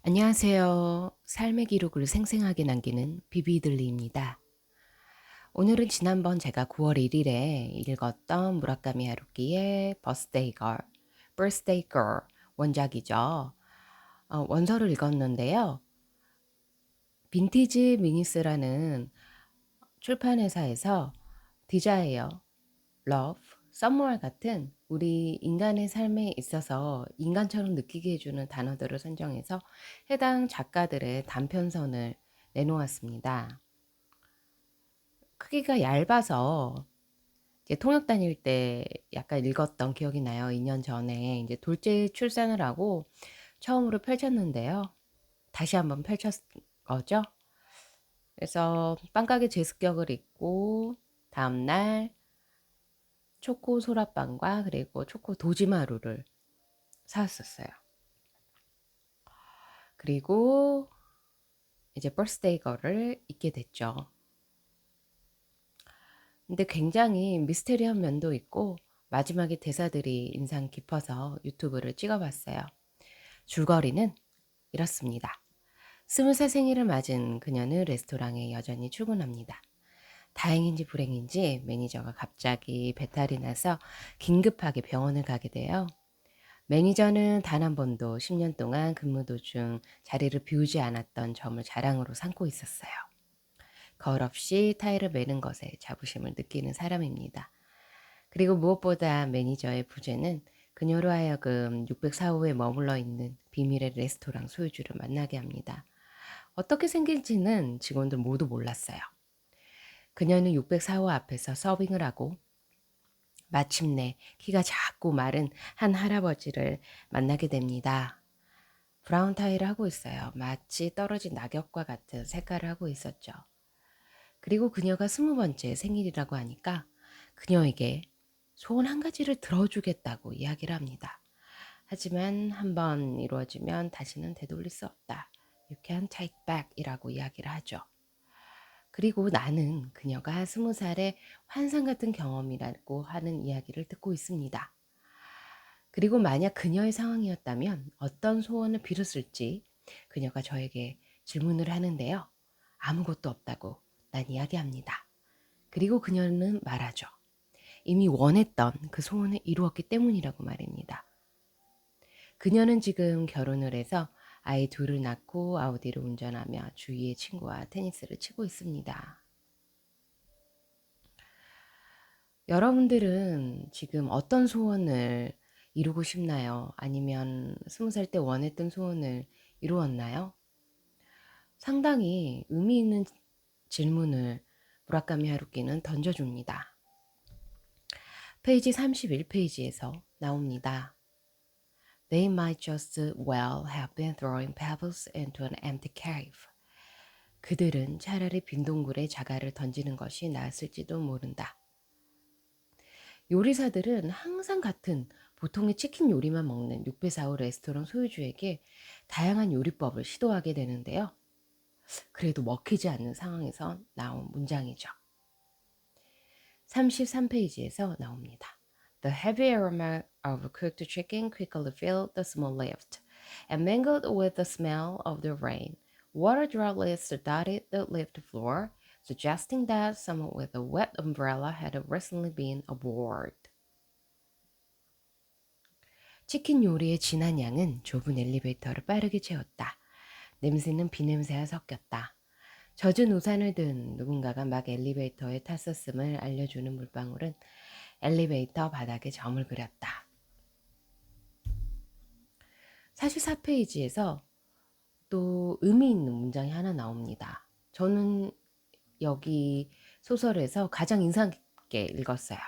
안녕하세요. 삶의 기록을 생생하게 남기는 비비들리입니다. 오늘은 지난번 제가 9월 1일에 읽었던 무라카미 하루키의 Birthday Girl 원작이죠. 원서를 읽었는데요. 빈티지 미니스라는 출판회사에서 디자이어, 러브, 썸머와 같은 우리 인간의 삶에 있어서 인간처럼 느끼게 해주는 단어들을 선정해서 해당 작가들의 단편선을 내놓았습니다. 크기가 얇아서 이제 통역 다닐 때 약간 읽었던 기억이 나요. 2년 전에 이제 둘째 출산을 하고 처음으로 펼쳤는데요. 다시 한번 펼쳤 거죠. 그래서 빵가게 제습격을 입고 다음날 초코 소라빵과 그리고 초코 도지마루를 사왔었어요. 그리고 이제 버스데이 걸을 입게 됐죠. 근데 굉장히 미스테리한 면도 있고 마지막에 대사들이 인상 깊어서 유튜브를 찍어봤어요. 줄거리는 이렇습니다. 20살 생일을 맞은 그녀는 레스토랑에 여전히 출근합니다. 다행인지 불행인지 매니저가 갑자기 배탈이 나서 긴급하게 병원을 가게 돼요. 매니저는 단 한 번도 10년 동안 근무 도중 자리를 비우지 않았던 점을 자랑으로 삼고 있었어요. 거울 없이 타일을 매는 것에 자부심을 느끼는 사람입니다. 그리고 무엇보다 매니저의 부재는 그녀로 하여금 604호에 머물러 있는 비밀의 레스토랑 소유주를 만나게 합니다. 어떻게 생긴지는 직원들 모두 몰랐어요. 그녀는 604호 앞에서 서빙을 하고 마침내 키가 작고 마른 한 할아버지를 만나게 됩니다. 브라운 타이를 하고 있어요. 마치 떨어진 낙엽과 같은 색깔을 하고 있었죠. 그리고 그녀가 20번째 생일이라고 하니까 그녀에게 소원 한 가지를 들어주겠다고 이야기를 합니다. 하지만 한번 이루어지면 다시는 되돌릴 수 없다. You can't take back 이라고 이야기를 하죠. 그리고 나는 그녀가 20살의 환상 같은 경험이라고 하는 이야기를 듣고 있습니다. 그리고 만약 그녀의 상황이었다면 어떤 소원을 빌었을지 그녀가 저에게 질문을 하는데요. 아무것도 없다고 난 이야기합니다. 그리고 그녀는 말하죠. 이미 원했던 그 소원을 이루었기 때문이라고 말입니다. 그녀는 지금 결혼을 해서 아이 둘을 낳고 아우디를 운전하며 주위의 친구와 테니스를 치고 있습니다. 여러분들은 지금 어떤 소원을 이루고 싶나요? 아니면 20살 때 원했던 소원을 이루었나요? 상당히 의미 있는 질문을 무라카미 하루키는 던져줍니다. 페이지 31페이지에서 나옵니다. They might just well have been throwing pebbles into an empty cave. 그들은 차라리 빈 동굴에 자갈을 던지는 것이 나았을지도 모른다. 요리사들은 항상 같은 보통의 치킨 요리만 먹는 6배4호 레스토랑 소유주에게 다양한 요리법을 시도하게 되는데요. 그래도 먹히지 않는 상황에서 나온 문장이죠. 33페이지에서 나옵니다. The heavy aroma of cooked chicken quickly filled the small lift, and mingled with the smell of the rain, water droplets dotted the lift floor, suggesting that someone with a wet umbrella had recently been aboard. 치킨 요리의 진한 향은 좁은 엘리베이터를 빠르게 채웠다. 냄새는 비냄새와 섞였다. 젖은 우산을 든 누군가가 막 엘리베이터에 탔었음을 알려주는 물방울은 엘리베이터 바닥에 점을 그렸다. 44페이지에서 또 의미 있는 문장이 하나 나옵니다. 저는 여기 소설에서 가장 인상 깊게 읽었어요.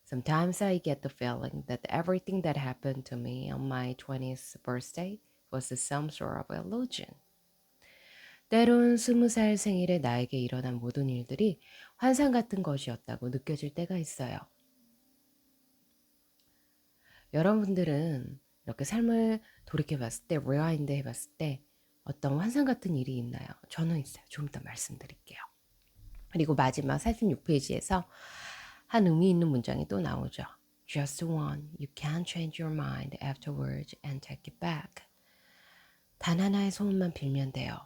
Sometimes I get the feeling that everything that happened to me on my 20th birthday was some sort of illusion. 때론 20살 생일에 나에게 일어난 모든 일들이 환상 같은 것이었다고 느껴질 때가 있어요. 여러분들은 이렇게 삶을 돌이켜봤을 때, 리와인드 해봤을 때 어떤 환상 같은 일이 있나요? 저는 있어요. 좀 이따 말씀드릴게요. 그리고 마지막 46페이지에서 한 의미 있는 문장이 또 나오죠. Just one, you can't change your mind afterwards and take it back. 단 하나의 소원만 빌면 돼요.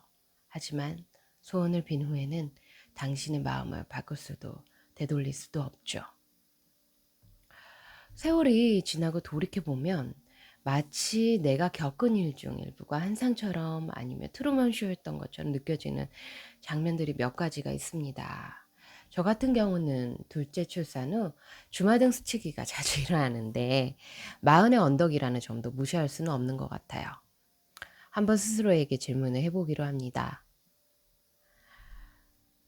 하지만 소원을 빈 후에는 당신의 마음을 바꿀 수도 되돌릴 수도 없죠. 세월이 지나고 돌이켜보면 마치 내가 겪은 일 중 일부가 한상처럼 아니면 트루먼 쇼였던 것처럼 느껴지는 장면들이 몇 가지가 있습니다. 저 같은 경우는 둘째 출산 후 주마등 스치기가 자주 일어나는데 마흔의 언덕이라는 점도 무시할 수는 없는 것 같아요. 한번 스스로에게 질문을 해보기로 합니다.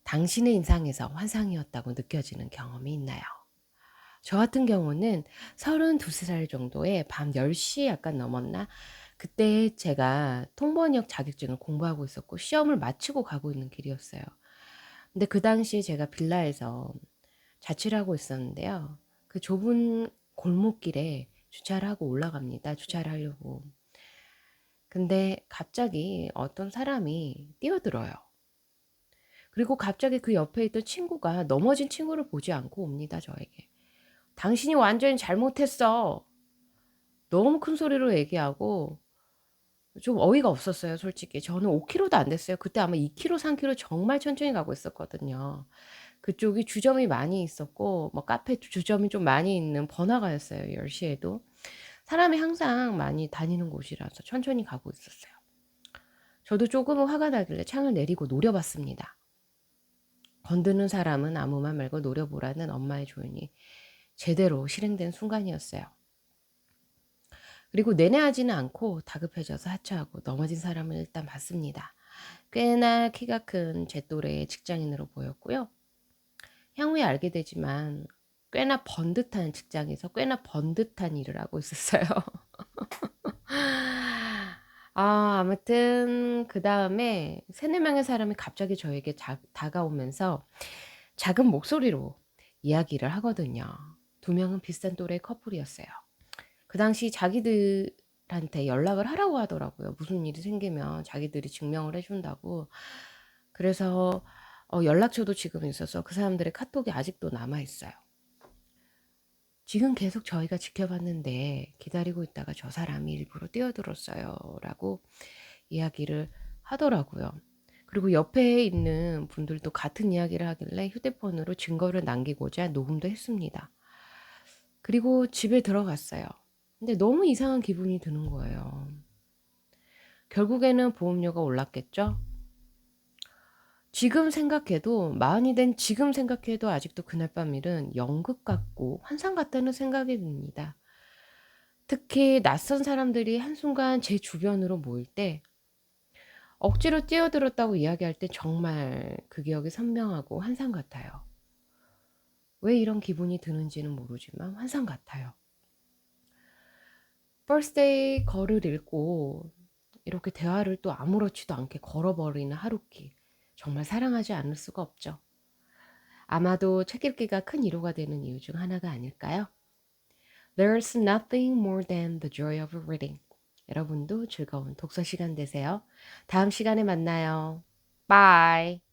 당신의 인상에서 환상이었다고 느껴지는 경험이 있나요? 저 같은 경우는 32살 정도에 밤 10시 약간 넘었나? 그때 제가 통번역 자격증을 공부하고 있었고 시험을 마치고 가고 있는 길이었어요. 근데 그 당시에 제가 빌라에서 자취를 하고 있었는데요. 그 좁은 골목길에 주차를 하고 올라갑니다. 주차를 하려고. 근데 갑자기 어떤 사람이 뛰어들어요. 그리고 갑자기 그 옆에 있던 친구가 넘어진 친구를 보지 않고 옵니다, 저에게. 당신이 완전히 잘못했어. 너무 큰 소리로 얘기하고 좀 어이가 없었어요, 솔직히. 저는 5km도 안 됐어요. 그때 아마 2km, 3km 정말 천천히 가고 있었거든요. 그쪽이 주점이 많이 있었고 뭐 카페 주점이 좀 많이 있는 번화가였어요, 10시에도. 사람이 항상 많이 다니는 곳이라서 천천히 가고 있었어요. 저도 조금은 화가 나길래 창을 내리고 노려봤습니다. 건드는 사람은 아무 말 말고 노려보라는 엄마의 조언이 제대로 실행된 순간이었어요. 그리고 내내하지는 않고 다급해져서 하차하고 넘어진 사람을 일단 봤습니다. 꽤나 키가 큰 제 또래의 직장인으로 보였고요. 향후에 알게 되지만 꽤나 번듯한 직장에서 꽤나 번듯한 일을 하고 있었어요. 아무튼 그다음에 3-4명의 사람이 갑자기 저에게 다가오면서 작은 목소리로 이야기를 하거든요. 2명은 비슷한 또래의 커플이었어요. 그 당시 자기들한테 연락을 하라고 하더라고요. 무슨 일이 생기면 자기들이 증명을 해 준다고. 그래서 연락처도 지금 있어서 그 사람들의 카톡이 아직도 남아 있어요. "지금 계속 저희가 지켜봤는데 기다리고 있다가 저 사람이 일부러 뛰어들었어요."라고 이야기를 하더라고요. 그리고 옆에 있는 분들도 같은 이야기를 하길래 휴대폰으로 증거를 남기고자 녹음도 했습니다. 그리고 집에 들어갔어요. 근데 너무 이상한 기분이 드는 거예요. 결국에는 보험료가 올랐겠죠? 지금 생각해도 마흔이 된 지금 생각해도 아직도 그날 밤 일은 연극 같고 환상 같다는 생각이 듭니다. 특히 낯선 사람들이 한순간 제 주변으로 모일 때 억지로 뛰어들었다고 이야기할 때 정말 그 기억이 선명하고 환상 같아요. 왜 이런 기분이 드는지는 모르지만 환상 같아요. birthday 걸을 읽고 이렇게 대화를 또 아무렇지도 않게 걸어버리는 하루키. 정말 사랑하지 않을 수가 없죠. 아마도 책 읽기가 큰 위로가 되는 이유 중 하나가 아닐까요? There's nothing more than the joy of reading. 여러분도 즐거운 독서 시간 되세요. 다음 시간에 만나요. Bye.